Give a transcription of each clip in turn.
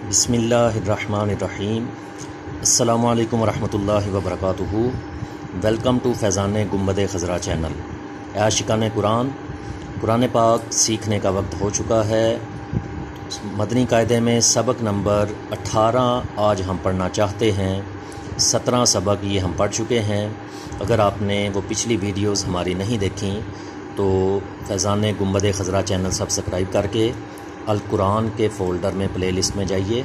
بسم اللہ الرحمن الرحیم۔ السلام علیکم ورحمۃ اللہ وبرکاتہ۔ ویلکم ٹو فیضان گنبد خضرا چینل۔ عاشقان قرآن پاک سیکھنے کا وقت ہو چکا ہے۔ مدنی قاعدے میں سبق نمبر 18 آج ہم پڑھنا چاہتے ہیں۔ 17 سبق یہ ہم پڑھ چکے ہیں۔ اگر آپ نے وہ پچھلی ویڈیوز ہماری نہیں دیکھیں تو فیضان گنبد خضرا چینل سبسکرائب کر کے القرآن کے فولڈر میں پلے لسٹ میں جائیے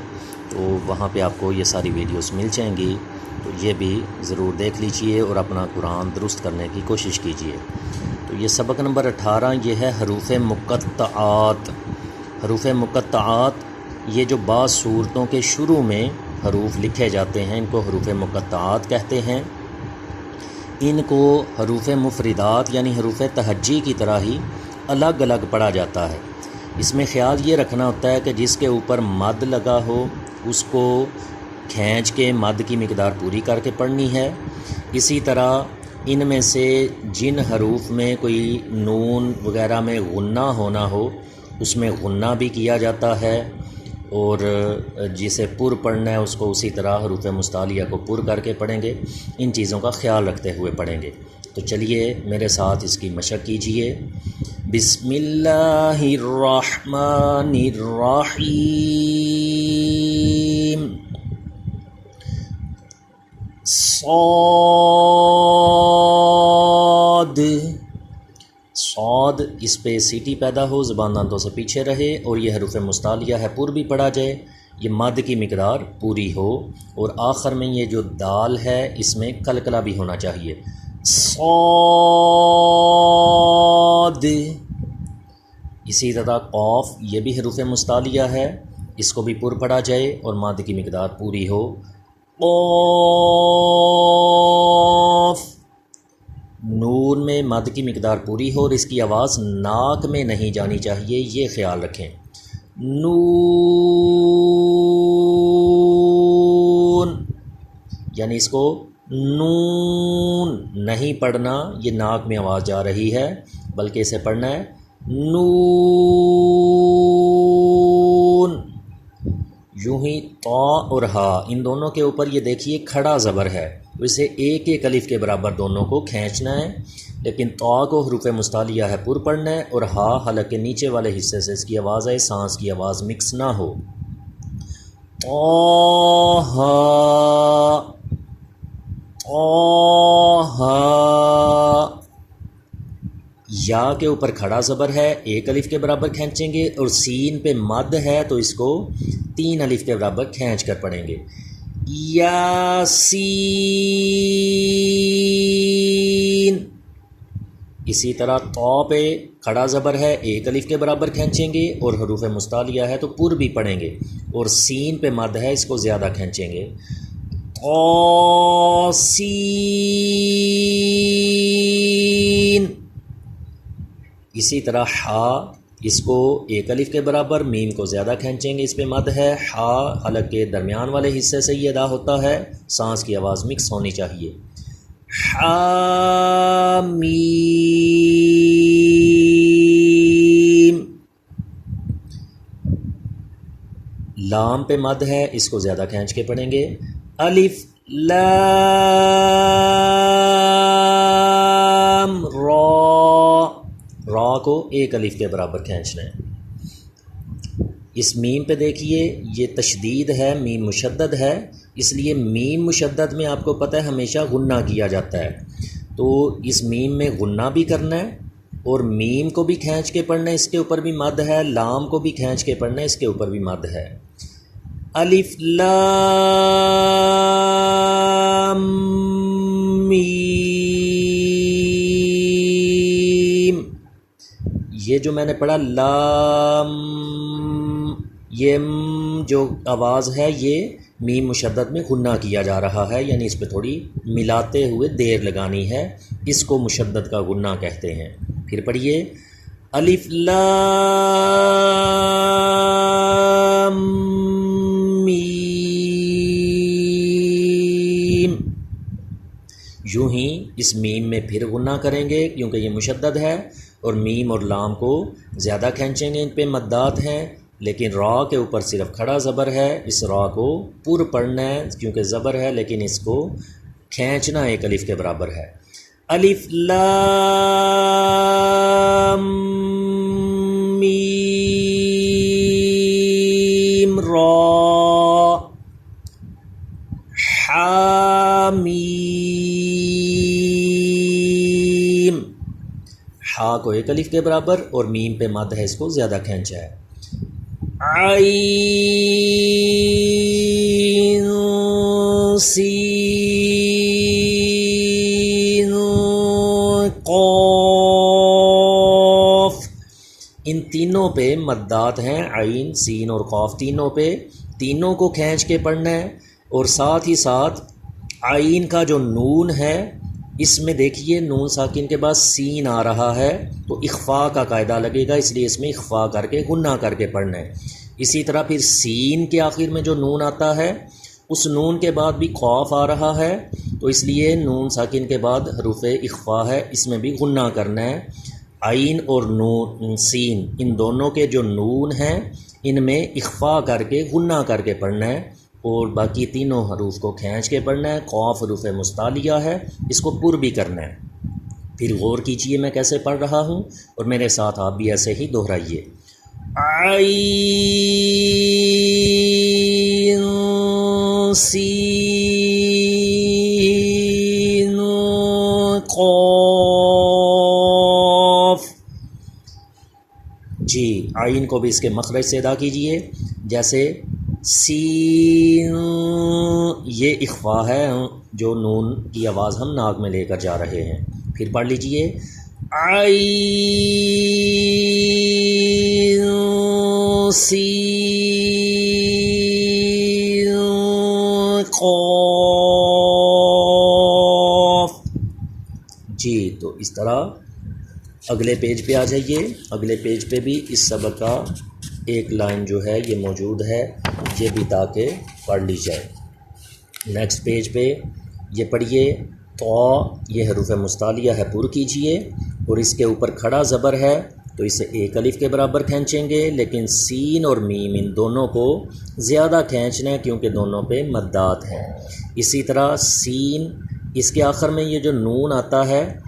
تو وہاں پہ آپ کو یہ ساری ویڈیوز مل جائیں گی، تو یہ بھی ضرور دیکھ لیجئے اور اپنا قرآن درست کرنے کی کوشش کیجئے۔ تو یہ سبق نمبر 18 یہ ہے حروف مقطعات۔ حروف مقطعات یہ جو بعض صورتوں کے شروع میں حروف لکھے جاتے ہیں ان کو حروف مقطعات کہتے ہیں۔ ان کو حروف مفردات یعنی حروف تہجی کی طرح ہی الگ الگ پڑھا جاتا ہے۔ اس میں خیال یہ رکھنا ہوتا ہے کہ جس کے اوپر مد لگا ہو اس کو کھینچ کے مد کی مقدار پوری کر کے پڑھنی ہے۔ اسی طرح ان میں سے جن حروف میں کوئی نون وغیرہ میں غنہ ہونا ہو اس میں غنہ بھی کیا جاتا ہے، اور جسے پر پڑھنا ہے اس کو اسی طرح حروف مستعلیہ کو پر کر کے پڑھیں گے۔ ان چیزوں کا خیال رکھتے ہوئے پڑھیں گے۔ تو چلیے میرے ساتھ اس کی مشق کیجئے۔ بسم اللہ الرحمن الرحیم۔ صاد اس پہ سیٹی پیدا ہو، زبان دانتوں سے پیچھے رہے، اور یہ حروف مستعلیہ ہے پر بھی پڑھا جائے، یہ مد کی مقدار پوری ہو، اور آخر میں یہ جو دال ہے اس میں قلقلہ بھی ہونا چاہیے۔ صاد۔ اسی طرح قاف یہ بھی حروف مستعلیہ ہے، اس کو بھی پر پڑھا جائے اور مد کی مقدار پوری ہو۔ قاف۔ نون میں مد کی مقدار پوری ہو اور اس کی آواز ناک میں نہیں جانی چاہیے، یہ خیال رکھیں۔ نون۔ یعنی اس کو نون نہیں پڑھنا، یہ ناک میں آواز جا رہی ہے، بلکہ اسے پڑھنا ہے نون۔ یوں ہی طا اور ہا ان دونوں کے اوپر یہ دیکھیے کھڑا زبر ہے، اسے ایک ایک الف کے برابر دونوں کو کھینچنا ہے، لیکن طا کو حروف مستعلیہ ہے پر پڑھنا ہے، اور ہا حلق کے نیچے والے حصے سے اس کی آواز ہے، سانس کی آواز مکس نہ ہو۔ طہ۔ یا کے اوپر کھڑا زبر ہے، ایک الف کے برابر کھینچیں گے، اور سین پہ مد ہے تو اس کو 3 الف کے برابر کھینچ کر پڑھیں گے۔ یاسین۔ اسی طرح طا پہ کھڑا زبر ہے، ایک الف کے برابر کھینچیں گے، اور حروف مستعلیہ ہے تو پر بھی پڑھیں گے، اور سین پہ مد ہے اس کو زیادہ کھینچیں گے۔ طاسین۔ اسی طرح ہا اس کو ایک الف کے برابر، میم کو زیادہ کھینچیں گے، اس پہ مد ہے، ہا حلق کے درمیان والے حصے سے یہ ادا ہوتا ہے، سانس کی آواز مکس ہونی چاہیے۔ حامیم۔ لام پہ مد ہے، اس کو زیادہ کھینچ کے پڑھیں گے۔ الف لام را، را کو ایک الف کے برابر کھینچنا ہے۔ اس میم پہ دیکھیے یہ تشدید ہے، میم مشدد ہے، اس لیے میم مشدد میں آپ کو پتہ ہے ہمیشہ غنہ کیا جاتا ہے، تو اس میم میں غنہ بھی کرنا ہے اور میم کو بھی کھینچ کے پڑھنا ہے، اس کے اوپر بھی مد ہے، لام کو بھی کھینچ کے پڑھنا ہے، اس کے اوپر بھی مد ہے۔ الف لام میم۔ یہ جو میں نے پڑھا لام، یہ جو آواز ہے یہ میم مشدد میں غنہ کیا جا رہا ہے، یعنی اس پہ تھوڑی ملاتے ہوئے دیر لگانی ہے، اس کو مشدد کا غنہ کہتے ہیں۔ پھر پڑھیے الف لام میم۔ یوں ہی اس میم میں پھر غنہ کریں گے کیونکہ یہ مشدد ہے، اور میم اور لام کو زیادہ کھینچیں گے، ان پہ مدات ہیں، لیکن را کے اوپر صرف کھڑا زبر ہے، اس را کو پر پڑھنا ہے کیونکہ زبر ہے، لیکن اس کو کھینچنا ایک الف کے برابر ہے۔ الف لام میم را حامیم، ہا کو ایک الف کے برابر اور میم پہ مد ہے، اس کو زیادہ کھینچا ہے۔ عین سین قاف، ان تینوں پہ مدات ہیں، عین سین اور قاف تینوں پہ، تینوں کو کھینچ کے پڑھنا ہے۔ اور ساتھ ہی ساتھ عین کا جو نون ہے اس میں دیکھیے نون ساکن کے بعد سین آ رہا ہے تو اخفاء کا قاعدہ لگے گا، اس لیے اس میں اخفاء کر کے غنہ کر کے پڑھنا ہے۔ اسی طرح پھر سین کے آخر میں جو نون آتا ہے اس نون کے بعد بھی قاف آ رہا ہے تو اس لیے نون ساکن کے بعد حروف اخفاء ہے، اس میں بھی غنہ کرنا ہے۔ عین اور نون سین ان دونوں کے جو نون ہیں ان میں اخفاء کر کے غنہ کر کے پڑھنا ہے اور باقی تینوں حروف کو کھینچ کے پڑھنا ہے۔ قاف حروف مستعلیہ ہے، اس کو پر بھی کرنا ہے۔ پھر غور کیجئے میں کیسے پڑھ رہا ہوں اور میرے ساتھ آپ بھی ایسے ہی دہرائیے۔ عین سین قاف، جی عین کو بھی اس کے مخرج سے ادا کیجئے، جیسے سین یہ اخفاء ہے، جو نون کی آواز ہم ناک میں لے کر جا رہے ہیں۔ پھر پڑھ لیجئے عین سین قاف، جی تو اس طرح اگلے پیج پہ آ جائیے۔ اگلے پیج پہ بھی اس سبق کا ایک لائن جو ہے یہ موجود ہے، یہ بھی تاکہ پڑھ لی جائے۔ نیکسٹ پیج پہ یہ پڑھیے، تو یہ حروف مستعلیہ ہے، پر کیجئے اور اس کے اوپر کھڑا زبر ہے تو اسے ایک الف کے برابر کھینچیں گے، لیکن سین اور میم ان دونوں کو زیادہ کھینچنا ہے کیونکہ دونوں پہ مدات ہیں۔ اسی طرح سین اس کے آخر میں یہ جو نون آتا ہے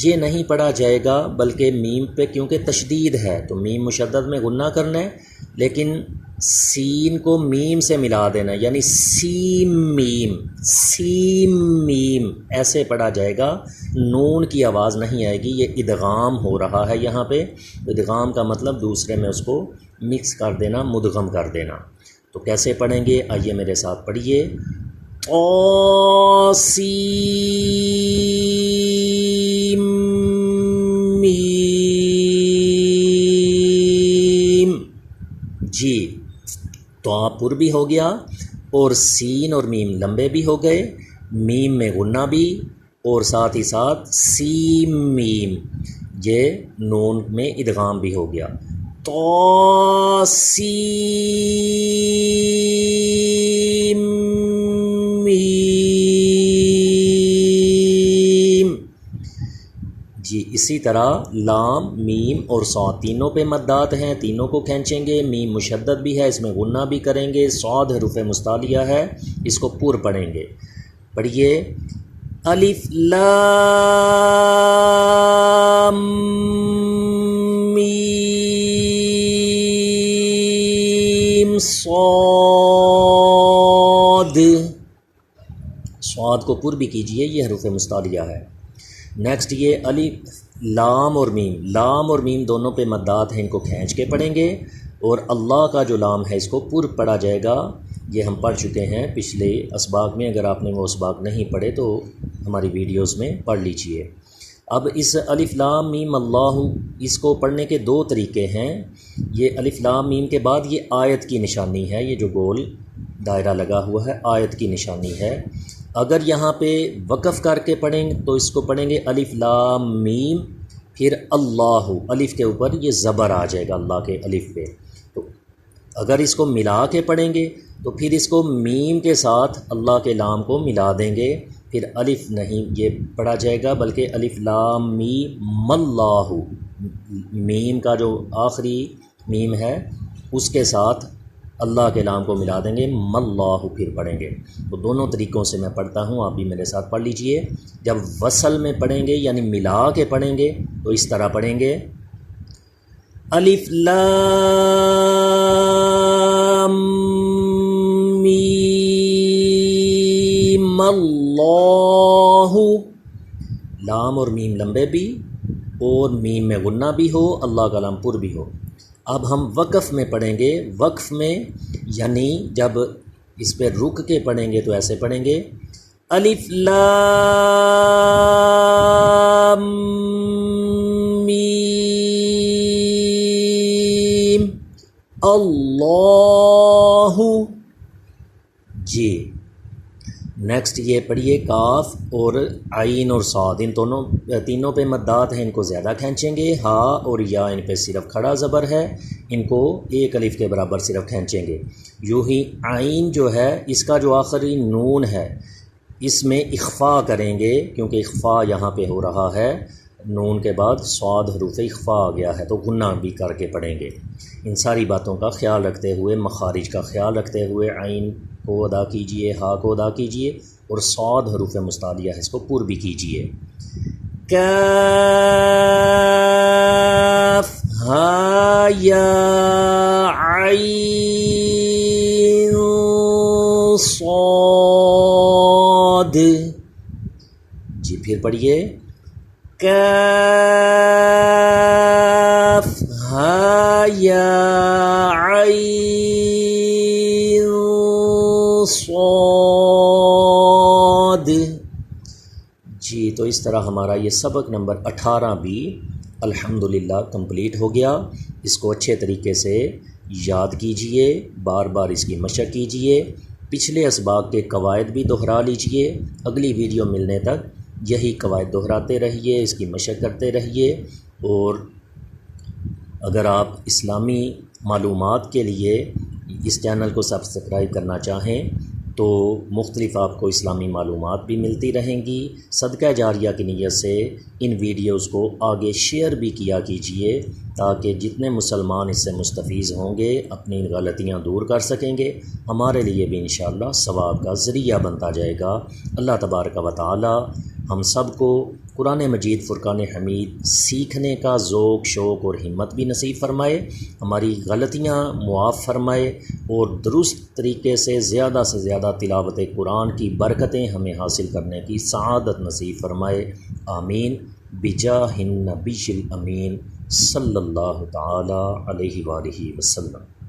یہ نہیں پڑھا جائے گا بلکہ میم پہ کیونکہ تشدید ہے تو میم مشدد میں غنہ کرنا ہے، لیکن سین کو میم سے ملا دینا یعنی سیم میم ایسے پڑھا جائے گا، نون کی آواز نہیں آئے گی۔ یہ ادغام ہو رہا ہے یہاں پہ، ادغام کا مطلب دوسرے میں اس کو مکس کر دینا، مدغم کر دینا۔ تو کیسے پڑھیں گے آئیے میرے ساتھ پڑھیے، طاسیم میم، جی تو پر بھی ہو گیا اور سین اور میم لمبے بھی ہو گئے، میم میں غنہ بھی اور ساتھ ہی ساتھ سیم میم یہ نون میں ادغام بھی ہو گیا۔ طاسیم میم، جی اسی طرح لام میم اور صاد تینوں پہ مدات ہیں، تینوں کو کھینچیں گے، میم مشدد بھی ہے اس میں غنہ بھی کریں گے، صاد حروف مستعلیہ ہے اس کو پر پڑھیں گے۔ پڑھیے، الف لام میم صاد، صاد کو پر بھی کیجئے، یہ حروف مستعلیہ ہے۔ نیکسٹ یہ الف لام اور میم، لام اور میم دونوں پہ مدات ہیں، ان کو کھینچ کے پڑھیں گے اور اللہ کا جو لام ہے اس کو پر پڑھا جائے گا، یہ ہم پڑھ چکے ہیں پچھلے اسباق میں، اگر آپ نے وہ اسباق نہیں پڑھے تو ہماری ویڈیوز میں پڑھ لیجئے۔ اب اس الف لام میم اللہ، اس کو پڑھنے کے دو طریقے ہیں۔ یہ الف لام میم کے بعد یہ آیت کی نشانی ہے، یہ جو گول دائرہ لگا ہوا ہے آیت کی نشانی ہے۔ اگر یہاں پہ وقف کر کے پڑھیں تو اس کو پڑھیں گے الف لام میم پھر اللہ، الف کے اوپر یہ زبر آ جائے گا اللہ کے الف پہ۔ تو اگر اس کو ملا کے پڑھیں گے تو پھر اس کو میم کے ساتھ اللہ کے لام کو ملا دیں گے، پھر الف نہیں یہ پڑھا جائے گا بلکہ الف لام میم اللہ، میم کا جو آخری میم ہے اس کے ساتھ اللہ کے نام کو ملا دیں گے، مَاللَّهُ پھر پڑھیں گے۔ تو دونوں طریقوں سے میں پڑھتا ہوں، آپ بھی میرے ساتھ پڑھ لیجئے۔ جب وصل میں پڑھیں گے یعنی ملا کے پڑھیں گے تو اس طرح پڑھیں گے، الف لام میم اللہ، لام اور میم لمبے بھی اور میم میں غنہ بھی ہو، اللہ کا لام پر بھی ہو۔ اب ہم وقف میں پڑھیں گے، وقف میں یعنی جب اس پہ رک کے پڑھیں گے تو ایسے پڑھیں گے، الف لام میم اللہ۔ جی نیکسٹ یہ پڑھیے، کاف اور عین اور صاد، ان تینوں پہ مدات ہیں، ان کو زیادہ کھینچیں گے۔ ہا اور یا ان پہ صرف کھڑا زبر ہے، ان کو ایک الف کے برابر صرف کھینچیں گے۔ یوں ہی عین جو ہے اس کا جو آخری نون ہے اس میں اخفا کریں گے، کیونکہ اخفا یہاں پہ ہو رہا ہے، نون کے بعد صاد حروف اخفا آ گیا ہے، تو غنہ بھی کر کے پڑھیں گے۔ ان ساری باتوں کا خیال رکھتے ہوئے، مخارج کا خیال رکھتے ہوئے عین کو ادا کیجئے، ہا کو ادا کیجئے، اور صاد حروف مستعلیہ ہے اس کو پر بھی کیجئے۔ کاف ہا یا عین صاد۔ جی پھر پڑھیے، کاف ہا یا عین صاد۔ جی تو اس طرح ہمارا یہ سبق نمبر 18 بھی الحمدللہ کمپلیٹ ہو گیا۔ اس کو اچھے طریقے سے یاد کیجئے، بار بار اس کی مشق کیجئے، پچھلے اسباق کے قواعد بھی دہرا لیجئے۔ اگلی ویڈیو ملنے تک یہی قواعد دہراتے رہیے، اس کی مشق کرتے رہیے۔ اور اگر آپ اسلامی معلومات کے لیے اس چینل کو سبسکرائب کرنا چاہیں تو مختلف آپ کو اسلامی معلومات بھی ملتی رہیں گی۔ صدقہ جاریہ کی نیت سے ان ویڈیوز کو آگے شیئر بھی کیا کیجئے، تاکہ جتنے مسلمان اس سے مستفیض ہوں گے اپنی غلطیاں دور کر سکیں گے، ہمارے لیے بھی انشاءاللہ ثواب کا ذریعہ بنتا جائے گا۔ اللہ تبارک و تعالی ہم سب کو قرآن مجید فرقان حمید سیکھنے کا ذوق، شوق اور ہمت بھی نصیب فرمائے، ہماری غلطیاں معاف فرمائے، اور درست طریقے سے زیادہ تلاوت قرآن کی برکتیں ہمیں حاصل کرنے کی سعادت نصیب فرمائے۔ آمین بجاہ النبی الامین صلی اللہ تعالی علیہ وآلہ وسلم۔